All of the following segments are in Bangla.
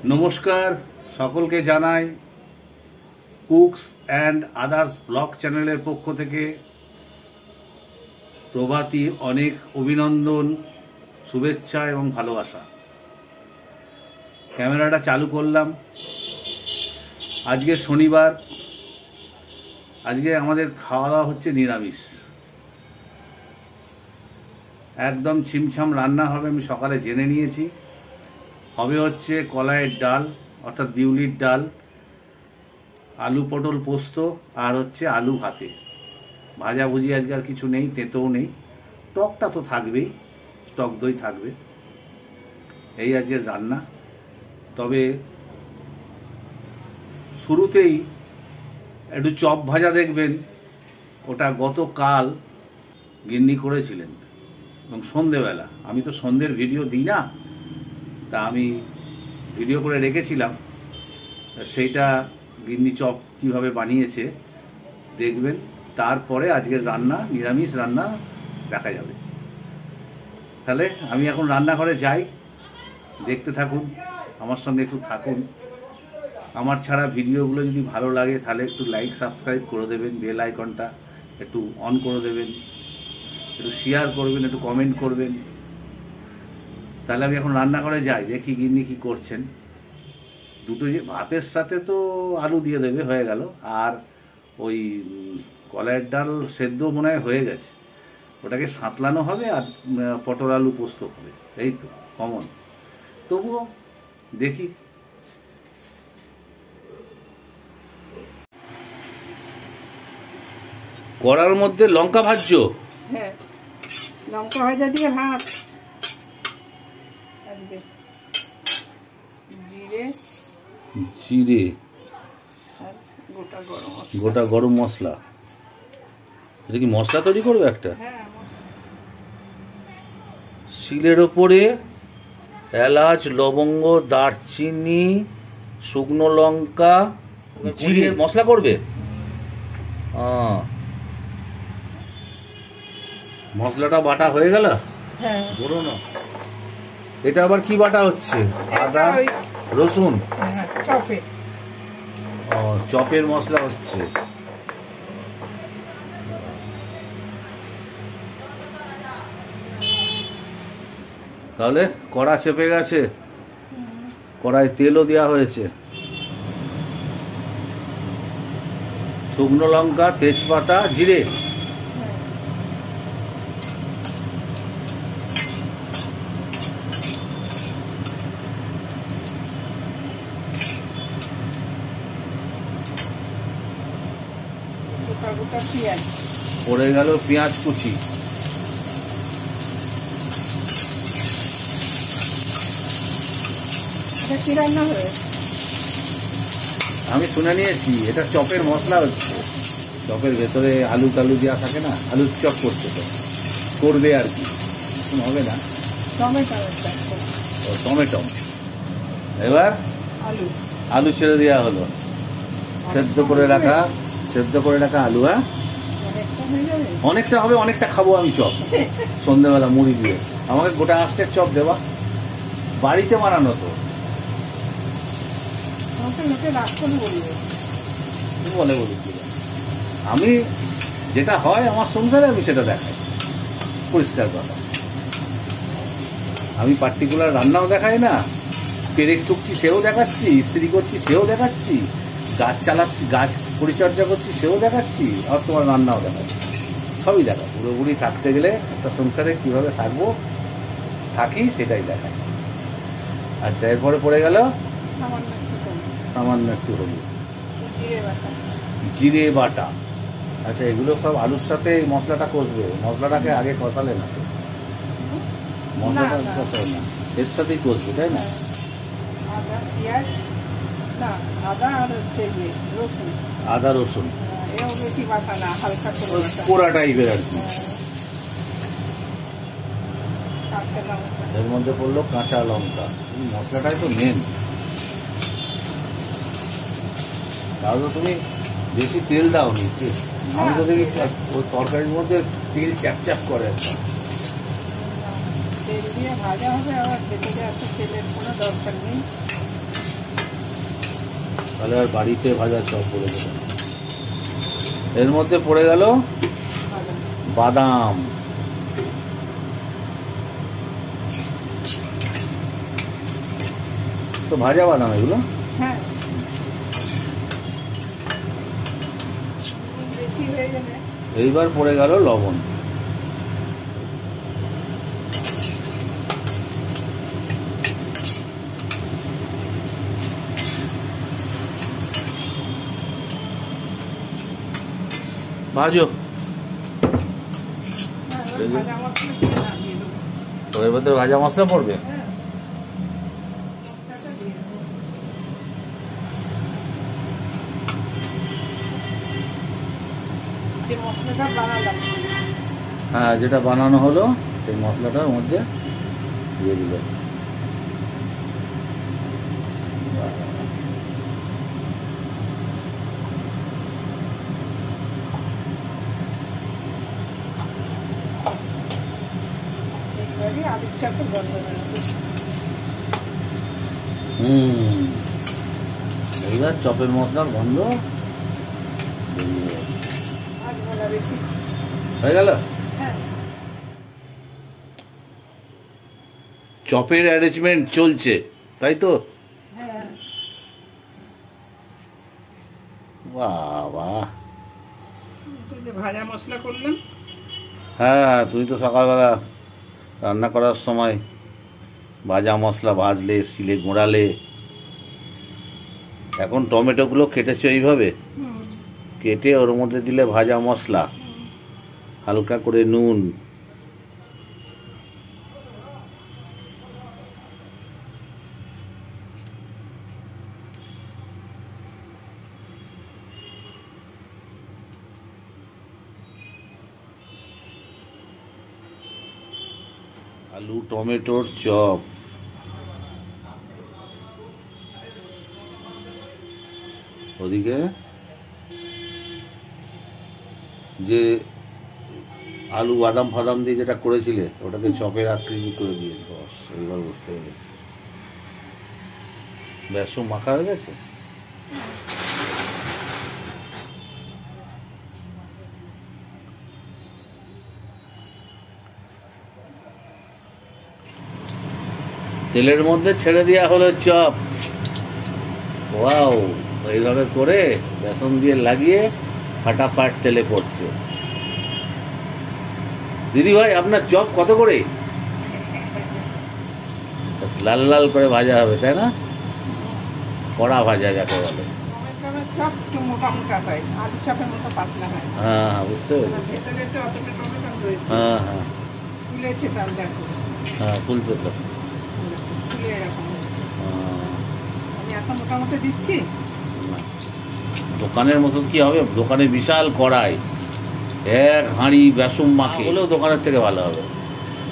নমস্কার সকলকে জানাই কুকস অ্যান্ড আদার্স ব্লগ চ্যানেলের পক্ষ থেকে প্রভাতী অনেক অভিনন্দন, শুভেচ্ছা এবং ভালোবাসা। ক্যামেরাটা চালু করলাম। আজকে শনিবার, আজকে আমাদের খাওয়া দাওয়া হচ্ছে নিরামিষ, একদম ছিমছাম রান্না হবে। আমি সকালে জেনে নিয়েছি হবে হচ্ছে কলাইয়ের ডাল অর্থাৎ বিউলির ডাল, আলু পটল পোস্ত আর হচ্ছে আলু ভাতে। ভাজাভুজি আজকে আর কিছু নেই, তেঁতোও নেই, টকটা তো থাকবেই, টক দই থাকবে, এই আজকের রান্না। তবে শুরুতেই একটু চপ ভাজা দেখবেন, ওটা গতকাল গিন্নি করেছিলেন এবং সন্ধেবেলা। আমি তো সন্ধ্যের ভিডিও দিই না, তা আমি ভিডিও করে রেখেছিলাম, সেইটা গিন্নি চপ কীভাবে বানিয়েছে দেখবেন। তারপরে আজকের রান্না, নিরামিষ রান্না দেখা যাবে। তাহলে আমি এখন রান্নাঘরে যাই, দেখতে থাকুন, আমার সঙ্গে একটু থাকুন। আমার ছাড়া ভিডিওগুলো যদি ভালো লাগে তাহলে একটু লাইক সাবস্ক্রাইব করে দেবেন, বেল আইকনটা একটু অন করে দেবেন, একটু শেয়ার করবেন, একটু কমেন্ট করবেন। তাহলে আমি এখন রান্নাঘরে যাই, দেখি গিন্নি কী করছেন। দুটো যে ভাতের সাথে তো আলু দিয়ে দেবে, হয়ে গেল। আর ওই কলাইয়ের ডাল সেদ্ধ মনে হয় হয়ে গেছে, ওটাকে সাঁতলানো হবে আর পটল আলু পোস্ত হবে, এই তো কমন। তবুও দেখি। কড়ার মধ্যে লঙ্কা ভাজছো? হ্যাঁ, লঙ্কা ভাজা দিয়ে ভাত, জিরে, গোটা গরম মশলা। এটা কি মশলা তৈরি করবে একটা? শিলের ওপরে এলাচ, লবঙ্গ, দারচিনি, শুকনো লঙ্কা, জিরে মশলা করবে। মশলাটা বাটা হয়ে গেল। বলো না, এটা আবার কি বাটা হচ্ছে? আদা রসুন চপের মশলা হচ্ছে। তাহলে কড়া চেপে গেছে, কড়াই তেলও দেওয়া হয়েছে। শুকনো লঙ্কা, তেজপাতা, জিরে, পড়ে গেল পেঁয়াজ কুচি। আমি শুনে নিয়েছি এটা চপের মশলা হচ্ছে। চপের ভেতরে আলু টালু দেওয়া থাকে না, আলুর চপ করছে, তো করবে আর কি, হবে না। টমেটো, এবার আলু ছেড়ে দেওয়া হলো, সেদ্ধ করে রাখা আলু। হ্যাঁ, অনেকটা হবে, অনেকটা খাবো আমি চপ সন্ধ্যেবেলা মুড়ি দিয়ে। আমাকে গোটা আঁশের চপ দেবা, বাড়িতে বানানো তো। বলে আমি যেটা হয় আমার সংসারে আমি সেটা দেখাই, পরিষ্কার কথা। আমি পার্টিকুলার রান্নাও দেখাই না, পেরেক টুকছি সেও দেখাচ্ছি, ইস্ত্রি করছি সেও দেখাচ্ছি, গাছ চালাচ্ছি, গাছ পরিচর্যা করছি সেও দেখাচ্ছি, আর তোমার রান্নাও দেখাচ্ছি, সবই দেখা। পুরোপুরি থাকতে গেলে একটা সংসারে কীভাবে থাকি সেটাই দেখায়। আচ্ছা, এরপরে পড়ে গেল সামান্য একটু হলুদ, জিরে বাটা। আচ্ছা, এগুলো সব আলুর সাথে এই মশলাটা কষবে। মশলাটাকে আগে কষালে না, মশলাটা কষাবে না, এর সাথেই কষবে, তাই না? আদা রসুন পোড়া টাইপের আর কি। এর মধ্যে পড়লো কাঁচা লঙ্কা। মশলাটাই তো মেন। তাহলে তুমি বেশি তেল দাওনি, আমি তো দেখি ওই তরকারির মধ্যে তেল চ্যাপ করে একটা। তেল দিয়ে ভাজা হবে, আবার ভেতরে এত তেলের কোনো দরকার নেই। তাহলে আর বাড়িতে ভাজা চপ পড়ে গেল। এর মধ্যে পড়ে গেল বাদাম। তো ভাজা বাদাম এগুলো। হ্যাঁ, বেশি হয়ে গেলে এইবার পড়ে গেল লবণ। ভাজো। ভাজা মশলা দিয়ে নামিয়ে দেবো। তো এর মধ্যে ভাজা মশলা পড়বে। হ্যাঁ, মশলাটা দিয়ে দেবো। যে মশলাটা বানালাম, হ্যাঁ, যেটা বানানো হলো সেই মশলাটার মধ্যে দিয়ে দিল। এইবারই আলুর চাপে গন্ধ বেরোবে। এইবার চপের মশলার গন্ধ বেরিয়ে গেছে। আর বলা বেশি হয়ে গেল। হ্যাঁ, চপের অ্যারেঞ্জমেন্ট চলছে, তাই তো? হ্যাঁ, বাহ বাহ। তুই যে ভাজা মশলা করলাম। হ্যাঁ, তুমি তো সকালবেলা রান্না করার সময় ভাজা মশলা ভাজলে, শিলে গোড়ালে। এখন টমেটোগুলো কেটেছো এইভাবে, কেটে ওর মধ্যে দিলে ভাজা মশলা, হালকা করে নুন, আলু টমেটোর চপ। ওদিকে যে আলু বাদাম ফাদাম দিয়ে যেটা করেছিলে ওটাকে চপের আকৃতি করে দিয়েছে। বস, এইবার বুঝতে পেরেছি। বেসন মাখা হয়ে গেছে। তেলের মধ্যে ছেড়ে দেওয়া হলো চপ। ওয়াও, এইভাবে করে বেসন দিয়ে লাগিয়ে ফাটাফাট তেলে পড়ছে। দিদি ভাই, আপনার চপ কত করে? লাল লাল করে ভাজা হবে, তাই না? কড়া ভাজা যাকে বলে। চপ একটু মোটা মোটা হয়, আলু চপের মতো পাতলা হয়। হ্যাঁ, বুঝতে পেরেছি। ভেতরে তো অতটা টমেটো রয়েছে। হ্যাঁ হ্যাঁ ফুলেছে, তার দেখো হ্যাঁ, ফুলছে তো। ফুলে এরকম হচ্ছে। আমি এত মোটামুটি দিচ্ছি। দোকানের মতন কি হবে? দোকানে বিশাল কড়াই, এক হাঁড়ি বেসন মাখে, হলেও দোকানের থেকে ভালো হবে।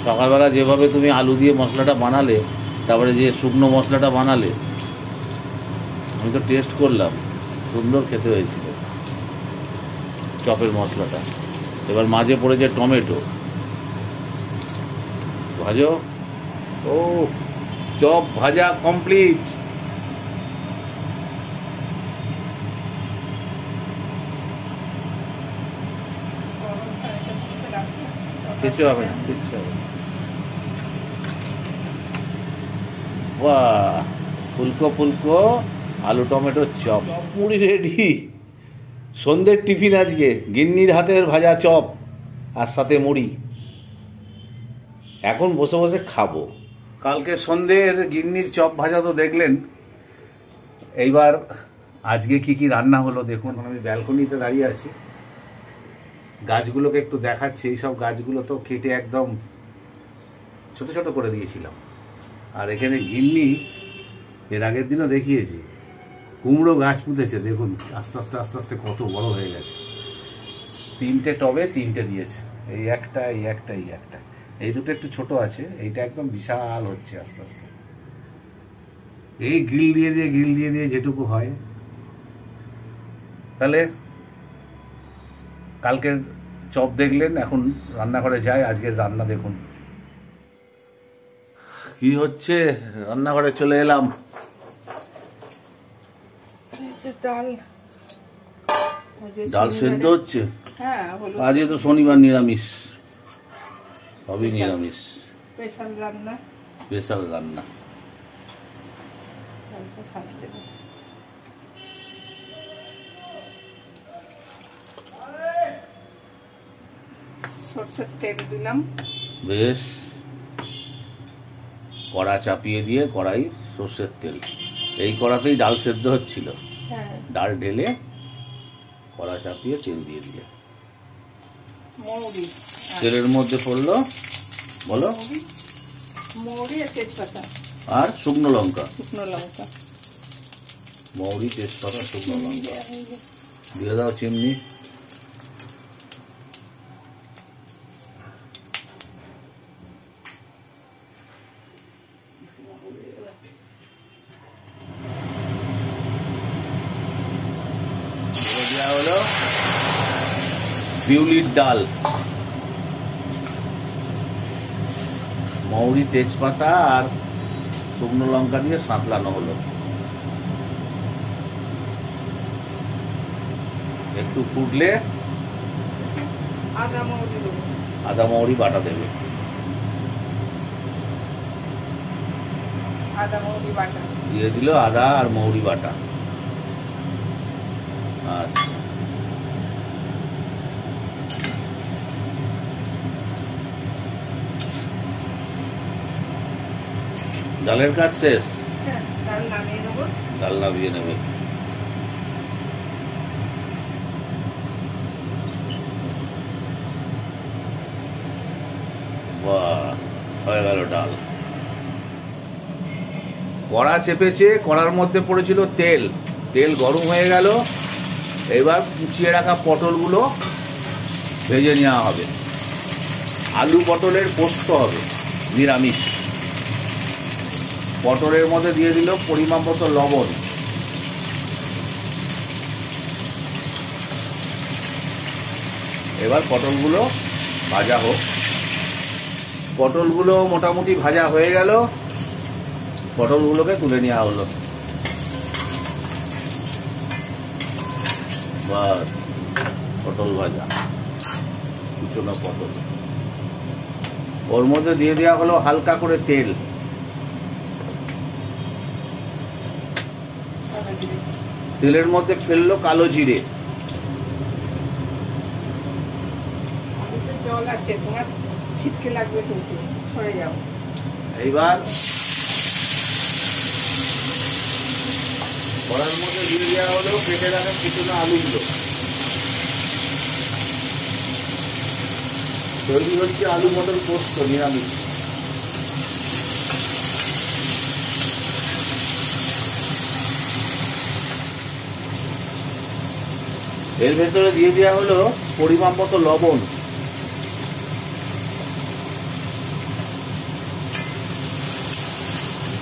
সকালবেলা যেভাবে তুমি আলু দিয়ে মশলাটা বানালে, তারপরে যে শুকনো মশলাটা বানালে, আমি তো টেস্ট করলাম, সুন্দর খেতে হয়েছিল চপের মশলাটা। এবার মাঝে পড়েছে টমেটো। ভাজো। ও, চপ ভাজা কমপ্লিট। কিছু হবে না, কিছু হবে না। বাহ, ফুলকো ফুলকো আলু টমেটো চপ। চপ মুড়ি রেডি। সন্ধ্যের টিফিন আজকে গিন্নির হাতের ভাজা চপ আর সাথে মুড়ি। এখন বসে বসে খাবো। কালকে সন্ধ্যের গিন্নির চপ ভাজা তো দেখলেন। এইবার আজকে কি কি রান্না হলো দেখুন। আমি ব্যালকনিতে দাঁড়িয়ে আছি, গাছগুলোকে একটু দেখাচ্ছি। এইসব গাছগুলো তো কেটে একদম ছোট ছোট করে দিয়েছিলাম। আর এখানে গিন্নি এর আগের দিনও দেখিয়েছি, কুমড়ো গাছ পুঁতেছে। দেখুন আস্তে আস্তে আস্তে আস্তে কত বড় হয়ে গেছে। 3টে টবে 3টে দিয়েছে। এই একটা, এই একটা, এই একটা। এই দুটো একটু ছোট আছে, এইটা একদম বিশাল হচ্ছে আস্তে আস্তে। এই গ্রিল দিয়ে দিয়ে যেটুকু হয়। তাহলে কালকের চপ দেখলেন, এখন রান্নাঘরে যাই। আজকের রান্না দেখুন কি হচ্ছে। রান্নাঘরে চলে এলাম। ডাল ডাল সেদ্ধ হচ্ছে। হ্যাঁ, আজকে তো শনিবার, নিরামিষ, সবই নিরামিষ। স্পেশাল রান্না, স্পেশাল রান্না। সরষের তেল দিলাম, বেশ। কড়া চাপিয়ে দিয়ে কড়াই সর্ষের তেল, এই কড়াতেই ডাল সেদ্ধ হচ্ছিল। ডাল ঢেলে কড়া চাপিয়ে তেল দিয়ে দিলে, তেলের মধ্যে পড়লো বলো মৌরি আর তেজপাতা আর শুকনো লঙ্কা। মৌরি, তেজপাতা, শুকনো লঙ্কা দিয়ে দাও। চিমনি দেওয়া হলো বিউলির ডাল, মৌরি, তেজপাতা আর শুকনো লঙ্কা দিয়ে সাঁতলানো হলো। একটু ফুটলে আদা মৌরি বাটা দেবে। দিয়ে দিল আদা আর মৌরি বাটা। আচ্ছা, ডালের কাজ শেষ। ডাল নামিয়ে নেবে। বাহ, হয়ে গেল ডাল। কড়া চেপেছে, কড়ার মধ্যে পড়েছিল তেল, তেল গরম হয়ে গেল। এবার কুচিয়ে রাখা পটলগুলো ভেজে নেওয়া হবে। আলু পটলের পোস্ত হবে, নিরামিষ। পটলের মধ্যে দিয়ে দিল পরিমাণ মতো লবণ। এবার পটলগুলো ভাজা হোক। পটলগুলো মোটামুটি ভাজা হয়ে গেল, পটলগুলোকে তুলে নেওয়া হলো। বাস, পটল ভাজা, কুচনো পটল। ওর মধ্যে দিয়ে দেওয়া হলো হালকা করে তেল। তেলের মধ্যে ফেললো কালো জিরে। জল আছে, তোমার ছিটকে লাগবে কিন্তু, সরে যাও। এইবার কড়ার মধ্যে দিয়ে দেওয়া হলো কেটে রাখা কুচনো আলুগুলো। তৈরি হচ্ছে আলু মটর পোস্ত, নিরামিষ। এর ভেতরে দিয়ে দেওয়া হলো পরিমাণ মতো লবণ।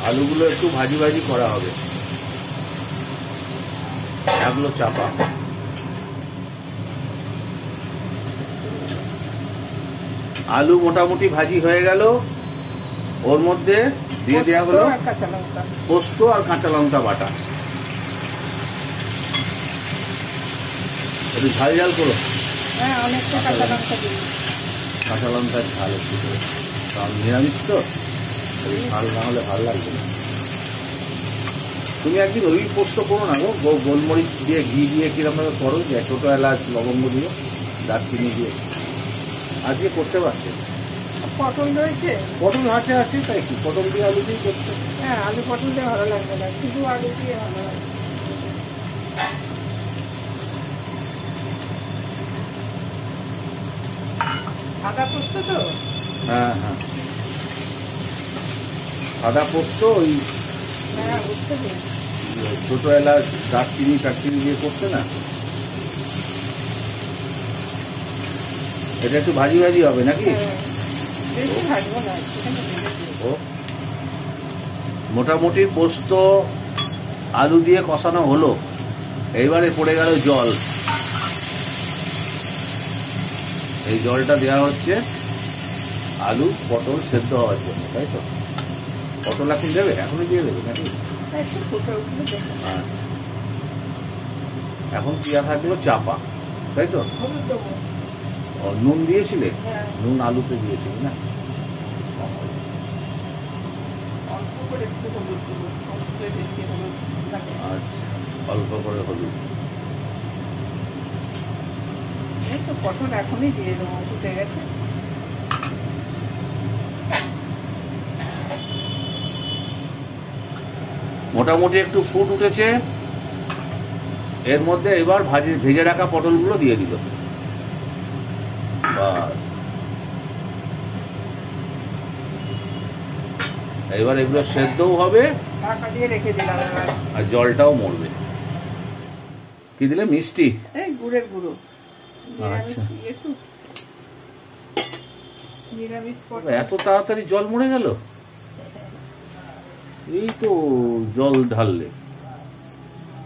আলুগুলো একটু ভাজি ভাজি করা হবে, এগুলো চাপা। আলু মোটামুটি ভাজি হয়ে গেল। ওর মধ্যে দিয়ে দেওয়া হলো পোস্ত আর কাঁচা লঙ্কা বাটা। একটু ঝাল ঝাল করো। কাঁচা লঙ্কার ঝাল একটু করে, কারণ নিরামিষ তো, ঝাল না হলে ভালো লাগবে না। তুমি একদিন ওই পোস্ত করো না গো, গোলমরিচ দিয়ে, ঘি দিয়ে কিরকম ভাবে করো, যে ছোটো এলাচ, লবঙ্গ দিয়ে, দারচিনি দিয়ে। আজকে করতে পারছে। পটল রয়েছে, পটল হাতে আছে, তাই কি পটল দিয়ে আলু দিয়ে করতে। হ্যাঁ, আলু পটল দিয়ে ভালো লাগবে না, শুধু আলু দিয়ে ভালো লাগবে। সাদা পোস্ত তো? হ্যাঁ হ্যাঁ, সাদা পোস্ত। ওই বুঝতে পেরেছি, ছোটো এলাচ, দারচিনি টারচিনি দিয়ে করতে না। এটা একটু ভাজি ভাজি হবে নাকি? মোটামুটি পোস্ত আলু দিয়ে কষানো হলো। এইবারে পড়ে গেল জল। এই জলটা দেওয়া হচ্ছে আলু পটল সেদ্ধ হওয়ার জন্য, তাই তো? পটল এখন দেবে, এখনই দিয়ে দেবে নাকি? এখন পিয়া থাকলো চাপা, তাই তো? হলুদ দেবো। নুন দিয়েছিলে? হ্যাঁ, নুন আলুতে দিয়েছিলে না? অল্প করে একটু হলুদ দেবো, পোস্ততে বেশি হলুদ থাকে। আচ্ছা, অল্প করে হলুদ। এই তো পটল এখনই দিয়ে দেবো, ফুটে গেছে। মোটামুটি একটু ফুট উঠেছে, এর মধ্যে এবার ভেজে রাখা পটলগুলো দিয়ে দিল। বাস, এবার এগুলো সেদ্ধও হবে ঢাকা দিয়ে রেখে দিলাম এবার। আর জলটাও মরবে। কি দিলে? মিষ্টি, এই গুড়ের গুঁড়ো, নিরামিষ আচ্ছা। একটু নিরামিষ পটল। এত তাড়াতাড়ি জল মরে গেল? এই তো জল ঢাললে,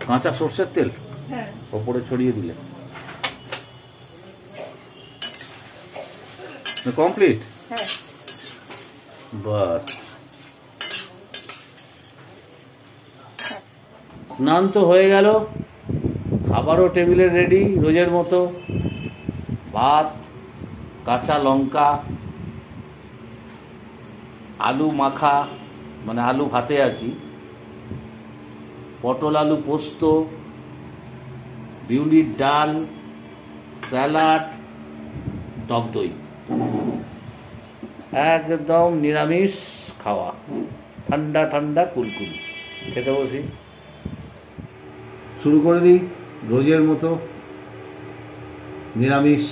কাঁচা সর্ষের তেল হ্যাঁ, ওপরে ছড়িয়ে দিলে, কমপ্লিট। হ্যাঁ, বাস, স্নান তো হয়ে গেল, খাবারও টেবিলে রেডি রোজের মতো। ভাত, কাঁচা লঙ্কা, আলু মাখা, মানে আলু ভাতে আর কি, পটল আলু পোস্ত, বিউলির ডাল, স্যালাড, টক দই, একদম নিরামিষ খাওয়া, ঠান্ডা ঠান্ডা কুলকুল। খেতে বসি, শুরু করে দিই রোজের মতো নিরামিষ।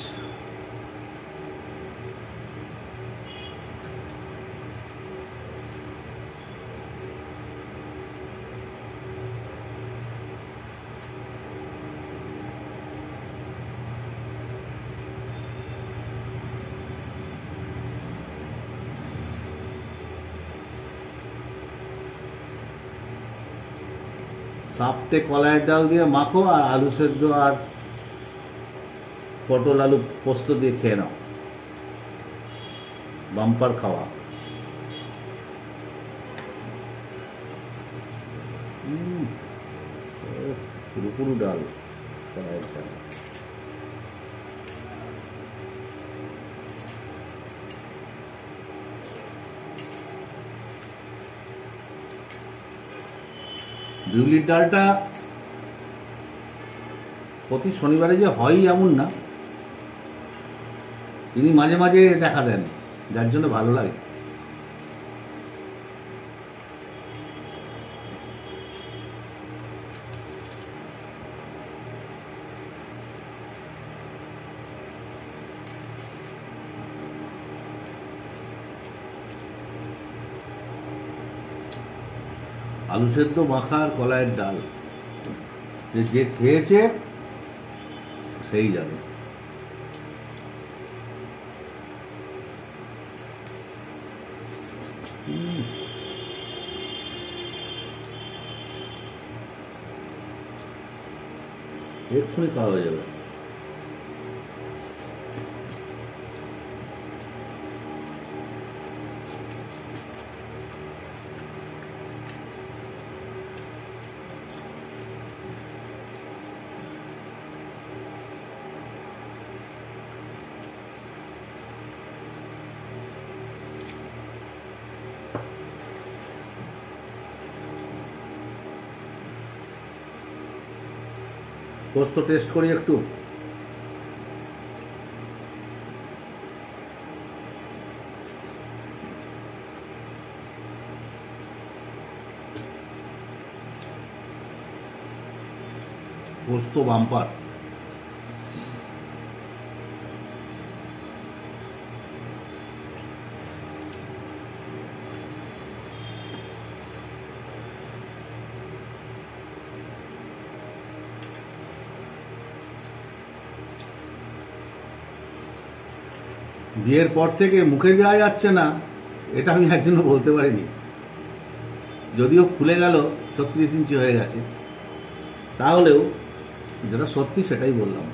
সাপ্তে কলাইয়ের ডাল দিয়ে মাখো আর আলু সেদ্ধ আর পটল আলু পোস্ত দিয়ে খেয়ে নাও, বাম্পার খাওয়া। পুরো পুরো ডাল, কলাইয়ের ডাল। বিউলির ডালটা প্রতি শনিবারে যে হয় এমন না, তিনি মাঝে মাঝে দেখা দেন, যার জন্য ভালো লাগে। আলু সেদ্ধ মাখা আর কলাইয়ের ডাল, যে খেয়েছে সেই জানে। এক্ষুনি খাওয়া হয়ে যাবে। পোস্ত টেস্ট করি একটু। পোস্ত বাম্পার। বিয়ের পর থেকে মুখে দেওয়া যাচ্ছে না, এটা আমি একদিনও বলতে পারিনি। যদিও খুলে গেল 36 ইঞ্চি হয়ে গেছে, তাহলেও যেটা সত্যি সেটাই বললাম।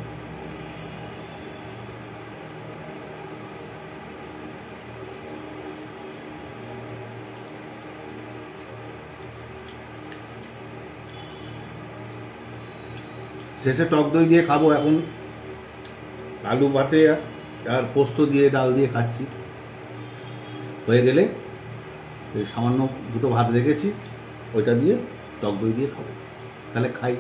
শেষে টক দই দিয়ে খাবো। এখন আলু ভাতে আর পোস্ত দিয়ে ডাল দিয়ে খাচ্ছি। হয়ে গেলে এই সামান্য দুটো ভাত রেখেছি, ওইটা দিয়ে টক দই দিয়ে খাবো। তাহলে খাই।